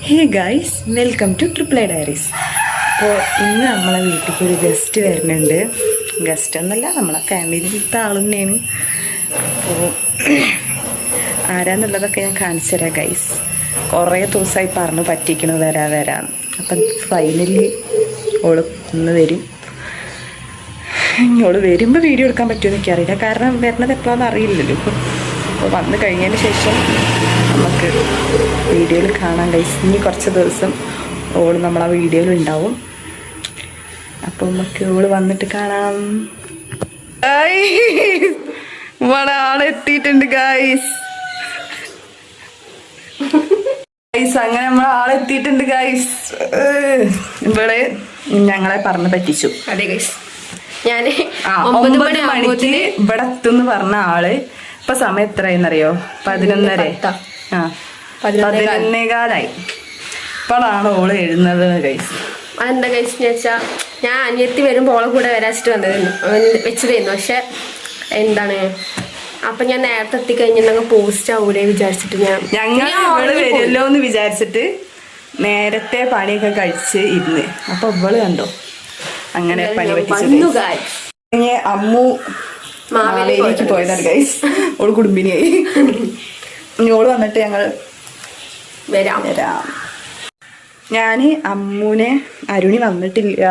Hey guys, welcome two triple A diaries. അപ്പോൾ ഇന്ന് നമ്മളെ വീട്ടിലേക്ക് ഒരു ഗസ്റ്റ് വരുന്നുണ്ട്. ഗസ്റ്റ് ഒന്നല്ല, നമ്മളെ ഫാമിലിയിലത്തെ ആൾ തന്നെയാണ്. അപ്പോൾ ആരാന്നുള്ളതൊക്കെ ഞാൻ കാണിച്ചു തരാം ഗൈസ്. കുറേ ദിവസമായി പറഞ്ഞു പറ്റിക്കണു വരാം. അപ്പം ഫൈനലി ഓള് ഇന്ന് വരും. ഓള് വരുമ്പോൾ വീഡിയോ എടുക്കാൻ പറ്റുമെന്ന് എനിക്കറിയില്ല, കാരണം വരുന്നത് എപ്പോഴാണെന്ന് അറിയില്ലല്ലോ. അപ്പോൾ വന്നു കഴിഞ്ഞതിന് ശേഷം നമുക്ക് വീഡിയോയിൽ കാണാൻ ഗൈസ്. ഇനി കുറച്ച് ദിവസം ഓള് നമ്മളാ വീഡിയോയിൽ ഉണ്ടാവും. അപ്പം നമുക്ക് ഓള് വന്നിട്ട് കാണാം. ഇവിടെ ആളെത്തിയിട്ടുണ്ട് ഗൈസ്. അങ്ങനെ നമ്മളെ ആളെത്തിയിട്ടുണ്ട് ഗൈസ്. ഇവിടെ ഞങ്ങളെ പറഞ്ഞു പറ്റിച്ചു. അതെ ഗൈസ്, ഞാൻ 9 മണിക്ക് ഇവിടെ എത്തുന്ന് പറഞ്ഞ ആള് ഇപ്പൊ സമയം എത്രയെന്നറിയോ? 11:30. 11:15 ഇപ്പോഴാണ് ഓള് എഴുന്നത് ഗൈസ്. അതെന്താ ഗൈസ് എന്ന് വെച്ചാൽ, ഞാൻ അനിയത്തി വരുമ്പോൾ ഓളെ കൂടെ വരാച്ചിട്ട് വെച്ചതായിരുന്നു. പക്ഷെ എന്താണ്, അപ്പൊ ഞാൻ നേരത്തെ എത്തിക്കഴിഞ്ഞാൽ പോസ്റ്റ് ആവൂലേ വിചാരിച്ചിട്ട് ഞങ്ങൾ ഇവള് വരുമല്ലോ എന്ന് വിചാരിച്ചിട്ട് നേരത്തെ പണിയൊക്കെ കഴിച്ച് ഇരുന്ന്. അപ്പൊ ഇവള് കണ്ടോ അങ്ങനെ പണി പറ്റിച്ചു. അമ്മു മാവേലിക്ക് പോയതാണ് ഗൈസ്. ഓള് കുടുംബിനിയായി. ഓള് വന്നിട്ട് ഞങ്ങൾ വരാം. ഞാന് അമ്മൂനെ അരുണി വന്നിട്ടില്ല,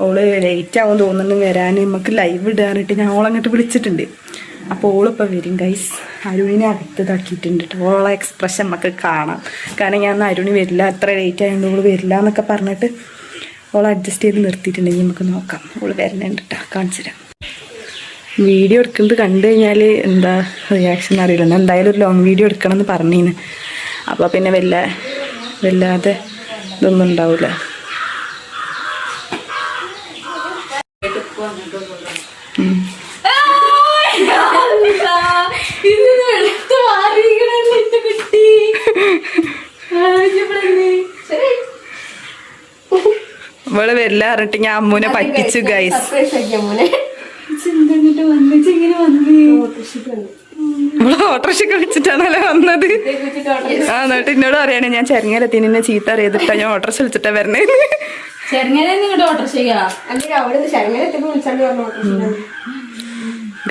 ഓള് ലേറ്റ് ആവും തോന്നുന്നു വരാൻ, നമുക്ക് ലൈവ് ഇടാറിട്ട് ഞാൻ ഓളങ്ങോട്ട് വിളിച്ചിട്ടുണ്ട്. അപ്പോൾ ഓളിപ്പോൾ വരും ഗൈസ്. അരുണിനെ അകത്തതാക്കിയിട്ടുണ്ട്. ഓളെ എക്സ്പ്രഷൻ നമുക്ക് കാണാം. കാരണം ഞാൻ അരുണി വരില്ല, അത്ര ലേറ്റ് ആയതുകൊണ്ട് ഓള് വരില്ല എന്നൊക്കെ പറഞ്ഞിട്ട് ഓൾ അഡ്ജസ്റ്റ് ചെയ്ത് നിർത്തിയിട്ടുണ്ടെങ്കിൽ നമുക്ക് നോക്കാം. ഓള് വരുന്നുണ്ട് കേട്ടോ, കാണിച്ചു തരാം. വീഡിയോ എടുക്കുന്നത് കണ്ടു കഴിഞ്ഞാൽ എന്താ റിയാക്ഷൻ അറിയില്ല. എന്തായാലും ഒരു ലോങ് വീഡിയോ എടുക്കണം എന്ന് പറഞ്ഞിന്. അപ്പോൾ പിന്നെ വല്ലാതെ ഇതൊന്നും ഉണ്ടാവില്ല. ഇവള് വരില്ല പറഞ്ഞിട്ട് ഞാൻ അമ്മൂനെ പറ്റിച്ചു ഗൈസ്. നമ്മള് ഓട്ടോറിക്ഷയ്ക്ക് വിളിച്ചിട്ടാണല്ലോ വന്നത്. എന്നിട്ട് എന്നോട് പറയണേ ഞാൻ ചെരങ്ങലെത്തി നിന്നെ ചീത്ത അറിയതിട്ടാ ഞാൻ ഓട്ടോറിക്ഷ വിളിച്ചിട്ടാ വരണേ.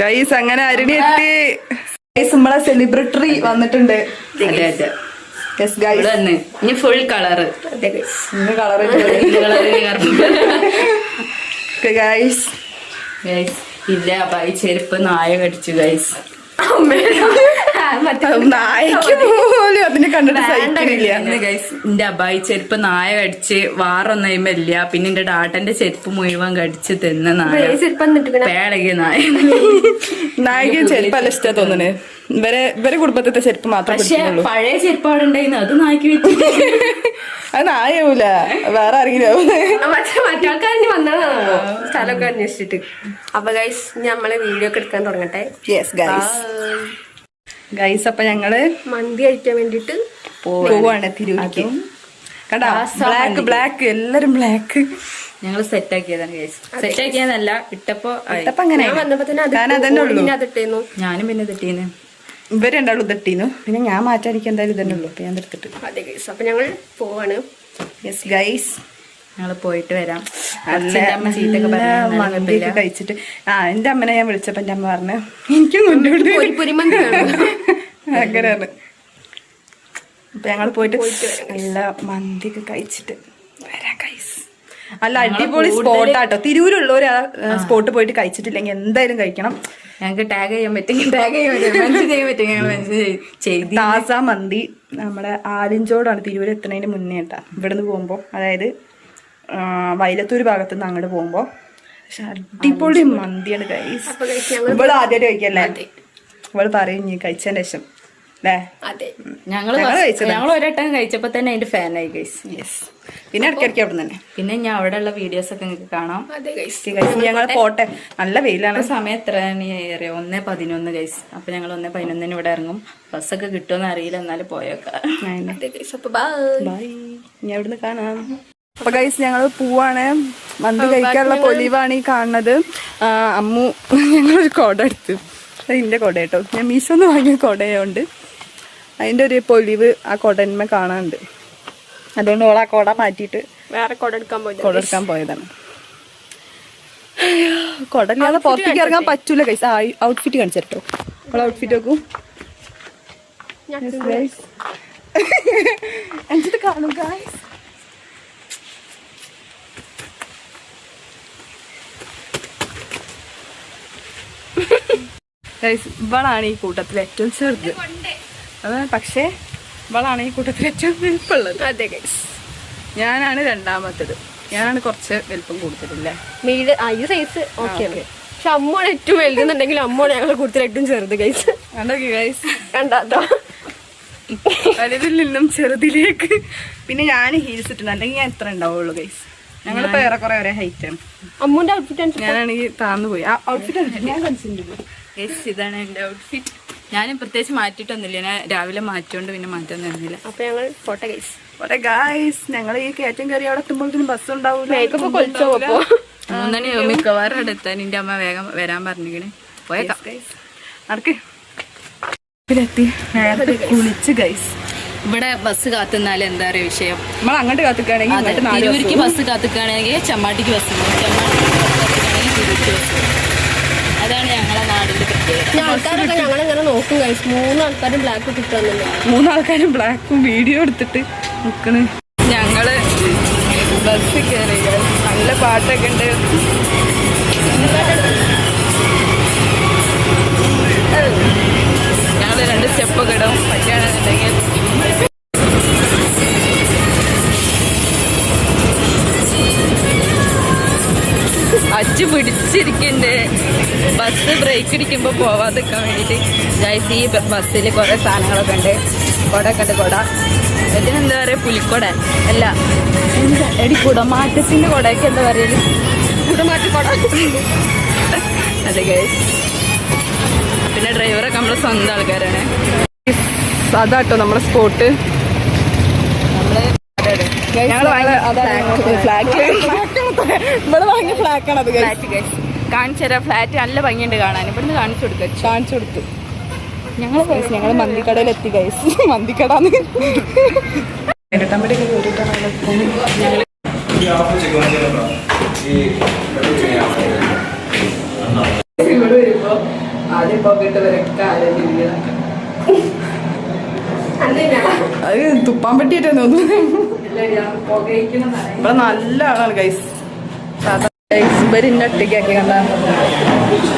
ഗൈസ് അങ്ങനെ അരുണി എത്തി ഗൈസ്. നമ്മളെ സെലിബ്രിറ്റി വന്നിട്ടുണ്ട്. Full colour guys. ഇല്ല അബായി ചെരുപ്പ് നായ കടിച്ചു ഗൈസ്. നായക്ക് പോലും അതിനെ കണ്ടിട്ട് സഹിക്കണില്ല ഗൈസ്. എന്റെ അബായി ചെരുപ്പ് നായ കടിച്ച് വാറൊന്നുമില്ല. പിന്നെ എന്റെ ഡാട്ടന്റെ ചെരുപ്പ് മുഴുവൻ കടിച്ച് തിന്ന നായ, പേളകിയ നായ. നായക്ക് ചെരുപ്പല്ല ഇഷ്ടം തോന്നണേ. ഇവരെ കുടുംബത്തെ ചെരുപ്പ് മാത്രം. പക്ഷെ പഴയ ചെരുപ്പ് അവിടെ ഉണ്ടായിരുന്നു, അത് നായ്ക്ക് വെച്ചു. അത് നായാവൂല, വേറെ ആരെങ്കിലും മറ്റാൾക്കാരി വന്നതാണോ സ്ഥലമൊക്കെ അന്വേഷിച്ചിട്ട്. അപ്പൊ ഗൈസ് നമ്മളെ വീഡിയോ ഒക്കെ എടുക്കാൻ തുടങ്ങട്ടെ. ഗൈസ് അപ്പൊ ഞങ്ങള് മന്തി കഴിക്കാൻ വേണ്ടിട്ട് പോവാണ് തിരുവനന്തപുരം. കണ്ടാ ബ്ലാക്ക് എല്ലാരും ബ്ലാക്ക്. ഞങ്ങള് സെറ്റ് ആക്കിയതാണ് ഗൈസ്. സെറ്റ് ആക്കിയതല്ല, ഇട്ടപ്പോ അങ്ങനെ ഞാനും പിന്നെ തെറ്റീന്ന്. ഇവര് രണ്ടാളും ഇട്ടിന്നു. പിന്നെ ഞാൻ മാറ്റാനിക്ക് എന്തായാലും ഇതന്നെ ഉള്ളു. അപ്പൊ ഞാൻ എടുത്തിട്ട് അതെ ഗൈസ്. അപ്പൊ ഞങ്ങൾ പോവാണ്. യെസ് ഗൈസ്, ഞങ്ങള് പോയിട്ട് വരാം. മന്തിയൊക്കെ കഴിച്ചിട്ട് എന്റെ അമ്മനെ ഞാൻ വിളിച്ചപ്പോ എന്റെ അമ്മ പറഞ്ഞു എനിക്കും അങ്ങനെയാണ്. അപ്പൊ ഞങ്ങൾ പോയിട്ട് നല്ല മന്തിയൊക്കെ കഴിച്ചിട്ട് വരാം ഗൈസ്. നല്ല അടിപൊളി സ്പോട്ടാട്ടോ. തിരൂരുള്ളവര് ആ സ്പോട്ട് പോയിട്ട് കഴിച്ചിട്ടില്ലെങ്കിൽ എന്തായാലും കഴിക്കണം. ഞങ്ങൾക്ക് ടാഗ് ചെയ്യാൻ പറ്റും, ടാഗ് ചെയ്യാൻ പറ്റും. ഞങ്ങൾ താസ മന്തി നമ്മുടെ ആലിഞ്ചോടാണ്. തിരൂര് എത്തുന്നതിന് മുന്നേ കേട്ടാ ഇവിടുന്ന് പോകുമ്പോ, അതായത് വയലത്തൂർ ഭാഗത്തുനിന്ന് അങ്ങോട്ട് പോകുമ്പോ. പക്ഷെ അടിപൊളി മന്തിയാണ് ഗൈസ്. ഇവള് ആദ്യമായിട്ട് കഴിക്കല്ലേ? ഇവള് പറയും നീ കഴിച്ചതിന് ശേഷം അല്ലേ? ഞങ്ങൾ ഒരട്ടം കഴിച്ചപ്പോ തന്നെ അതിന്റെ ഫാനായി ഗൈസ്. യെസ്. പിന്നെ ഇടയ്ക്കിടയ്ക്ക് അവിടെ തന്നെ. പിന്നെ ഞാൻ അവിടെ ഉള്ള വീഡിയോസ് ഒക്കെ നിങ്ങൾക്ക് കാണാം. ഞങ്ങൾ പോട്ടെ. നല്ല വെയിലാണ്. സമയം എത്രയാണ് അറിയാം? 1:11 ഗൈസ്. അപ്പൊ ഞങ്ങൾ 1:11 ഇവിടെ ഇറങ്ങും. ബസ്സൊക്കെ കിട്ടുമെന്ന് അറിയില്ല, എന്നാലും പോയേക്കാം. ബൈ, ഞാൻ ഇവിടുന്ന് കാണാം. അപ്പൊ ഗൈസ് ഞങ്ങൾ പോവാണ്. മന്തി കഴിക്കാനുള്ള പൊലിവാണ് ഈ കാണുന്നത്. അമ്മു ഞങ്ങളൊരു കൊട എടുത്തു. അതിന്റെ കൊട കേട്ടോ, ഞാൻ മീശോന്ന് വാങ്ങിയ കൊടയുണ്ട്. അതിന്റെ ഒരു പൊലിവ് ആ കൊടന്മ കാണാനുണ്ട്. അതുകൊണ്ട് ഓളാ കൊട മാറ്റിയിട്ട് വേറെ കൊട എടുക്കാൻ പോയി കൊടെടുക്കാൻ പോയതാണ്. കൊടല്ലാതെ പുറത്തേക്ക് ഇറങ്ങാൻ പറ്റൂല ഗൈസ്. ഔട്ട്ഫിറ്റ് കാണിച്ചോ. ഓളെ ഔട്ട്ഫിറ്റ് നോക്കൂ എന്നിട്ട് കാണും ഗൈസ്. ഇവളാണ് ഈ കൂട്ടത്തിൽ ഏറ്റവും ചെറുത്. പക്ഷേ ഇവളാണ് ഈ കൂട്ടത്തിൽ ഏറ്റവും വലുപ്പമുള്ളത്. അതെ ഗൈസ്, ഞാനാണ് രണ്ടാമത്തത്. ഞാനാണ് കുറച്ച് വലുപ്പം കൂടുതലില്ല. ഈ സൈസ് ഓക്കെയാണ്. പക്ഷെ അമ്മോടെ ഏറ്റവും വലുതെന്നുണ്ടെങ്കിൽ അമ്മോടെ ഞങ്ങളെ കൂടുതൽ ഏറ്റവും ചെറുത് ഗൈസ്. കണ്ടോക്കി ഗൈസ്, കണ്ടോ വലുതിൽ നിന്നും ചെറുതിലേക്ക്. പിന്നെ ഞാൻ ഹീൽസ് ഇട്ടുണ്ട്, അല്ലെങ്കിൽ ഞാൻ എത്ര ഉണ്ടാവുള്ളൂ ഗൈസ്. ഞങ്ങളിപ്പോ ഏറെക്കുറെ ഒരേ ഹൈറ്റ് ആണ്. അമ്മൂന്റെ ഔട്ട്ഫിറ്റ് ഞാനാണെങ്കിൽ താന്നു പോയി. ആ ഔട്ട്ഫിറ്റ് ഞാൻ കണ്ടിട്ടുണ്ട് ഗൈസ്. ഇതാണ് എൻ്റെ ഔട്ട്ഫിറ്റ്. ഞാൻ പ്രത്യേകിച്ച് മാറ്റിയിട്ടൊന്നുമില്ല. ഞാൻ രാവിലെ മാറ്റിയോണ്ട് പിന്നെ മാറ്റാൻ തന്നില്ല. അപ്പൊ ഞങ്ങൾ പോട്ടെ ഗൈസ്. ഓരേ ഗൈസ്, ഞങ്ങൾ ഈ കയറ്റം കയറി അവിടെ എത്തുമ്പോഴത്തേനും ബസ് ഉണ്ടാവൂല. മേക്കപ്പ് കൊളിച്ചോ പോ. ഒന്നെ മിക്കവാറും അവിടെ എത്താൻ എൻ്റെ അമ്മ വേഗം വരാൻ പറഞ്ഞിരിക്കണേ. പോയേക്കാം നടക്ക്. ത്തി നേരത്തെ കുളിച്ച് ഗൈസ്. ഇവിടെ ബസ് കാത്തുന്നാൽ എന്താ പറയുക വിഷയം. നമ്മൾ അങ്ങോട്ട് കാത്തുക്കുകയാണെങ്കിൽ തിരുവൂരിക്ക് ബസ് കാത്തുക്കുകയാണെങ്കിൽ ചമ്മാട്ടിക്ക് ബസ് പോകും. ചമ്മാട്ടിക്ക് തിരുവൂരിക്ക് ബസ് പോകും. അതാണ് ഞങ്ങളെ നാടിന്റെ പ്രത്യേകത. ആൾക്കാരൊക്കെ ഞങ്ങളിങ്ങനെ നോക്കും ഗൈസ്. 3 ആൾക്കാരും ബ്ലാക്ക് കിട്ടുന്നില്ല. 3 ആൾക്കാരും ബ്ലാക്കും വീഡിയോ എടുത്തിട്ട് നിൽക്കണ്. ഞങ്ങള് ബസ് കയറി. നല്ല പാട്ടൊക്കെ ഉണ്ട്. ഞങ്ങള് 2 സ്റ്റെപ്പൊക്കെ ഇടും പറ്റുകയാണെന്നുണ്ടെങ്കിൽ. അച്ചു പിടിച്ചിരിക്കണ്ടേ ബസ് ബ്രേക്ക് ഇടിക്കുമ്പോ പോവാതിരിക്കാൻ വേണ്ടിട്ട്. ഗൈസ്, ഈ ബസ്സിൽ കുറെ സാധനങ്ങളൊക്കെ ഉണ്ട്. കൊടൊക്കെ ഉണ്ട്. കൊട ഇതിനെന്താ പറയാ, പുലിക്കൊട അല്ല, എന്താ എടി കുടമാറ്റത്തിന്റെ കൊടയൊക്കെ എന്താ പറയല്, കുടമാറ്റ കൊട. അതെ ഗൈസ്. പിന്നെ ഡ്രൈവറൊക്കെ നമ്മളെ സ്വന്തം ആൾക്കാരാണ്. അതാട്ടോ നമ്മുടെ സ്പോട്ട്. ഇവിടെ വാങ്ങിയ ഫ്ലാക്കാണ് അത്. കാണിച്ചു തരാം. ഫ്ലാറ്റ് നല്ല ഭംഗിയുണ്ട് കാണാൻ. ഇവിടുന്ന് കാണിച്ചു കൊടുത്തു. ഞങ്ങൾ മന്തിക്കടയിൽ എത്തി ഗൈസ്. മന്തിക്കടാന്ന് ഇവിടെ വരുമ്പോ ആദ്യം പോകട്ടെ വരൊക്കെ ആലോചിക്കുക. അത് തുപ്പാൻ പറ്റിയിട്ടാ തോന്നുന്നു. ഇവിടെ നല്ല ആളാണ് ഗൈസ്. ഇവര് ഇന്നെ ഒറ്റയ്ക്കാക്കി കണ്ടാ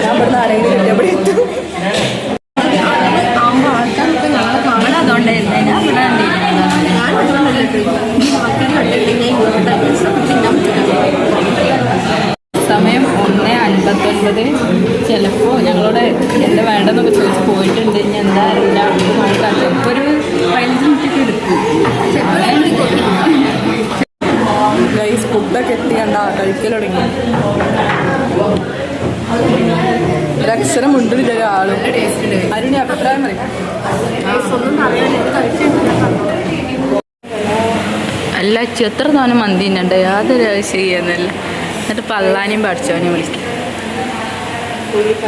ഞാൻ ഇവിടുന്ന് ആരെങ്കിലും എവിടെ എത്തും. ആൾക്കാരൊക്കെ ഞങ്ങളെ കാണാൻ സമയം 1:59. ചിലപ്പോൾ ഞങ്ങളോട് എന്താ വേണ്ടെന്നൊക്കെ ചോദിച്ച് പോയിട്ടുണ്ട്. ഇനി എന്താ അറിയില്ല. നോക്കാം. ചിലപ്പോൾ ഒരു 15 മിനിറ്റൊക്കെ എടുക്കും. ഗൈസ്, ഫുഡൊക്കെ എത്തി കണ്ട കഴിക്കൽ തുടങ്ങി. ഒരക്ഷരം മുണ്ടില്ല ഒരാളും. അരുണി അഭിപ്രായം പറയും. അല്ല, എത്ര തോനെ മന്തി ഉണ്ട്. യാതൊരു ആവശ്യമെന്നല്ല. എന്നിട്ട് പള്ളാനെയും പഠിച്ചവനെയും വിളിക്കും.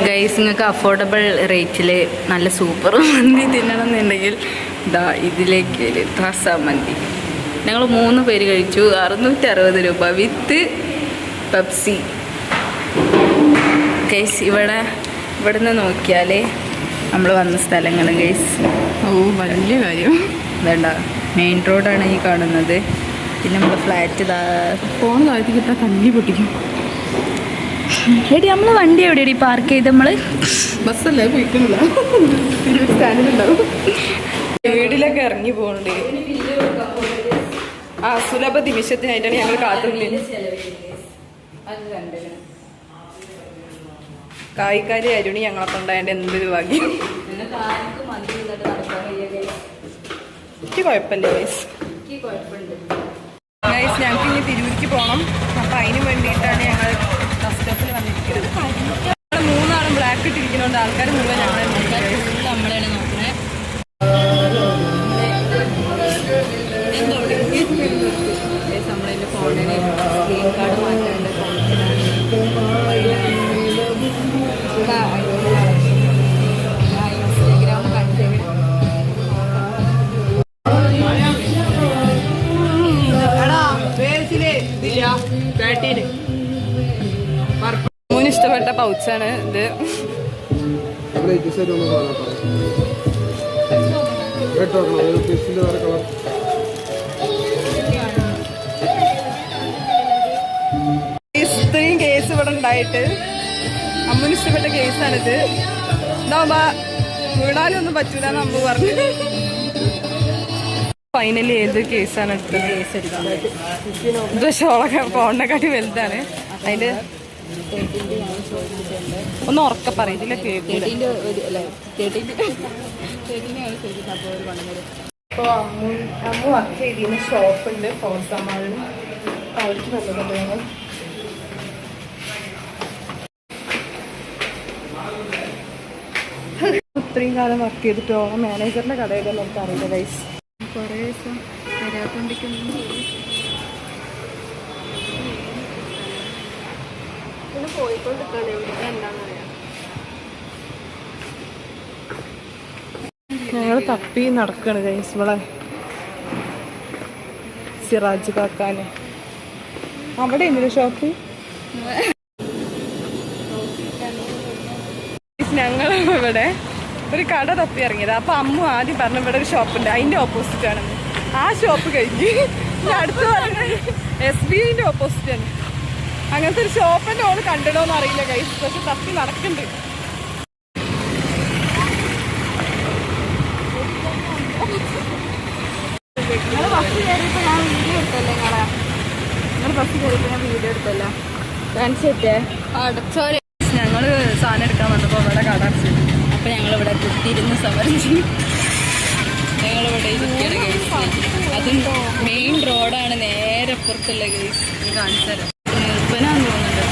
ഗൈസ്, നിങ്ങൾക്ക് അഫോർഡബിൾ റേറ്റിൽ നല്ല സൂപ്പർ മന്തി തിന്നണമെന്നുണ്ടെങ്കിൽ ഇതാ ഇതിലേക്ക് താസ മന്തി. ഞങ്ങൾ 3 പേര് കഴിച്ചു. 660 രൂപ വിത്ത് പെപ്സി. ഗൈസ്, ഇവിടുന്ന് നോക്കിയാൽ നമ്മൾ വന്ന സ്ഥലങ്ങൾ ഗൈസ്. വലിയ കാര്യം. വേണ്ട, മെയിൻ റോഡാണ് ഈ കാണുന്നത്. പിന്നെ നമ്മുടെ ഫ്ലാറ്റ് ഫോൺ താഴ്ത്തി കിട്ടാൻ തല്ലി പൊട്ടിക്കും. എടി നമ്മളെ വണ്ടി എവിടെയാണ് പാർക്ക് ചെയ്ത്? നമ്മൾ ബസ്സല്ലേ പോയിക്കുന്നില്ല, സ്റ്റാൻഡിലുണ്ടാവും. വീട്ടിലൊക്കെ ഇറങ്ങി പോകുന്നുണ്ട്. ആ സുലഭ നിമിഷത്തിനായിട്ടാണ് ഞങ്ങൾ കാത്തുനിന്നത്. കായിക്കാരി അരുണി ഞങ്ങളെ കൊണ്ടായതിൻ്റെ എന്തൊരു ഭാഗ്യം. എനിക്ക് കുഴപ്പമില്ല ഗൈസ്. ഗൈസ്, ഞങ്ങൾക്ക് ഇനി തിരൂരിക്ക് പോകണം. അപ്പം അതിന് വേണ്ടിയിട്ടാണ് ഞങ്ങൾ ബസ് സ്റ്റോപ്പിൽ വന്നിരിക്കുന്നത്. ഞങ്ങൾ 3 ആളും ബ്ലാക്ക് ഇട്ടിരിക്കുന്നതുകൊണ്ട് ആൾക്കാർ മുഴുവൻ നമ്മളാണ് നോക്കുന്നത്. നമ്മളതിൻ്റെ ഫോണിന് സ്ക്രീൻ കാർഡ് മാറ്റാണ്ട് ഇൻസ്റ്റാഗ്രാം കണ്ടു. പൗച്ചാണ് ഇത്. ഇത്രയും കേസ് ഇവിടെ ഉണ്ടായിട്ട് അമ്മന് ഇഷ്ടപ്പെട്ട കേസാണിത്. ഇതാവുമ്പോ വീടാനൊന്നും പറ്റൂല എന്ന് അമ്മ പറഞ്ഞു. ഫൈനലി ഏത് കേസാണ് എടുത്തത്? ഇത് ഷോളൊക്കെ ഫോണിനെക്കാട്ടി വലുതാണ്. അതിന്റെ ഒന്ന് ഉറക്കെ പറയത്തില്ല കേൾക്കില്ല. അപ്പോൾ അമ്മ വർക്ക് ചെയ്തിരുന്ന ഷോപ്പുണ്ട് ഫോർസമാളിൽ. അവർക്ക് നല്ലതാണ് ഞങ്ങൾ ഇത്രയും കാലം വർക്ക് ചെയ്തിട്ടോ മാനേജറിന്റെ കടയൊക്കെ നമുക്ക് അറിയില്ല ഗൈസ്. കുറേ ദിവസം വരാത്തോണ്ടിരിക്കുന്നു. ഞങ്ങൾ തപ്പി നടക്കാണ് ഗൈസ്. ഇവിടെ സിറാജ് കാക്കാന് അവിടെ എന്തൊരു ഷോപ്പ്. ഞങ്ങൾ ഇവിടെ ഒരു കട തപ്പി ഇറങ്ങിയത്. അപ്പൊ അമ്മ ആദ്യം പറഞ്ഞു ഇവിടെ ഒരു ഷോപ്പുണ്ട്, അതിന്റെ ഓപ്പോസിറ്റ് ആണ്. ആ ഷോപ്പ് കഴിഞ്ഞ് അടുത്ത് പറഞ്ഞ SBIന്റെ ഓപ്പോസിറ്റ് ആണ്. അങ്ങനത്തെ ഒരു ഷോപ്പിന്റെ ഓള് കണ്ടിടോന്ന് അറിയില്ല ഗൈസ്, പക്ഷെ തപ്പി നടക്കുന്നുണ്ട്. നിങ്ങള് ബസ് കയറിയപ്പോ ഞാൻ വീഡിയോ എടുത്തല്ലേ നിങ്ങൾ ബസ് കയറിയപ്പോ ഞാൻ വീഡിയോ എടുത്തല്ലോ കാണിച്ചിട്ടേ അടച്ചോരെ. ഞങ്ങള് സാധനം എടുക്കാൻ വന്നപ്പോ ഇവിടെ കട അടച്ചു. അപ്പൊ ഞങ്ങളിവിടെ കുത്തിയിരുന്ന് സമരിച്ച് ഞങ്ങളിവിടെ ഇരിക്കുകയാണ് ഗൈസ്. അതും മെയിൻ റോഡാണ്, നേരെ അപ്പുറത്തുള്ള ഗൈസ്. കാണിച്ചു തരാം. നിർബനാന്ന് തോന്നുന്നുണ്ട്.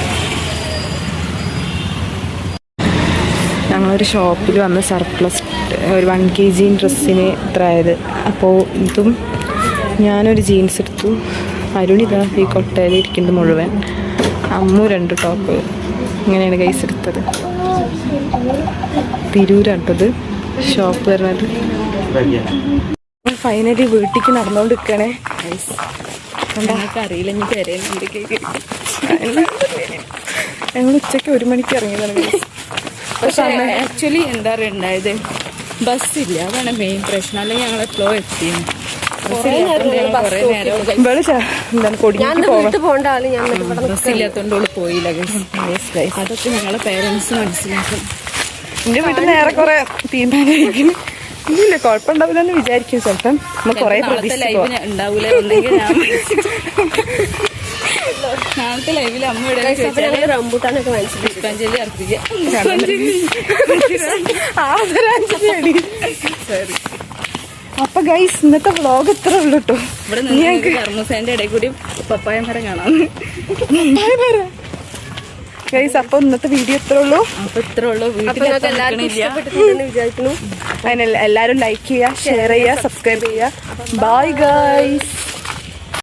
ഞങ്ങളൊരു ഷോപ്പിൽ വന്ന് സർപ്ലസ് ഒരു 1 kg ഡ്രസ്സിന് ഇത്ര ആയത്. അപ്പോൾ ഇതും ഞാനൊരു ജീൻസ് എടുത്തു. അരുണിതാ ഈ കൊട്ടയിൽ ഇരിക്കുന്നത് മുഴുവൻ. അമ്മു 2 ടോപ്പ്. ഇങ്ങനെയാണ് ഗൈസ് എടുത്തത്. തിരൂരാട്ടത് ഷോപ്പ് വരുന്നത്. ഫൈനലി വീട്ടിലേക്ക് നടന്നുകൊണ്ടിരിക്കണേ ഗൈസ്. ഞങ്ങൾക്ക് അറിയില്ല ഇനി തരുന്നുണ്ട് കേക്ക്. ഞങ്ങൾ ഉച്ചയ്ക്ക് 1 മണിക്ക് ഇറങ്ങിയതാണ് ഗൈസ്. പക്ഷെ ആക്ച്വലി എന്താ പറയുക ഉണ്ടായത്, ബസ്സില്ല. അതാണ് മെയിൻ പ്രശ്നം. അല്ലെങ്കിൽ ഞങ്ങൾ എപ്പോഴും എത്തിയിരുന്നു. ബസ്സില്ലാത്തോണ്ട് പോയില്ല. അതൊക്കെ ഞങ്ങളെ പേരൻസ് മനസ്സിലാക്കും. എന്റെ വീട്ടിൽ നേരെ കുറെ തീരുമാനിക്കുന്നു. ഇല്ല കുഴപ്പമുണ്ടാവില്ലെന്ന് വിചാരിക്കും. ചിലപ്പം നമ്മൾ കുറെ ഉണ്ടാവൂല. നാളത്തെ ലൈവിൽ അമ്മ ഇവിടെ റംബൂട്ടാനൊക്കെ പുഷ്പാഞ്ജലി അർപ്പിക്കാം. അപ്പൊ ഗൈസ് ഇന്നത്തെ വ്ളോഗ് ഇത്ര ഉള്ളു കേട്ടോ. ഇവിടെ ഞങ്ങൾക്ക് കർമ്മസേന്റെ ഇടയിൽ കൂടി പപ്പായ മരം കാണാം. ഗൈസ് അപ്പൊ ഇന്നത്തെ വീഡിയോ ഇത്ര ഉള്ളൂ. അപ്പൊ ഇത്ര ഉള്ളൂ. വിചാരിക്കുന്നു. അതിനെല്ലാരും ലൈക്ക് ചെയ്യുക, ഷെയർ ചെയ്യുക, സബ്സ്ക്രൈബ് ചെയ്യുക. Bye guys.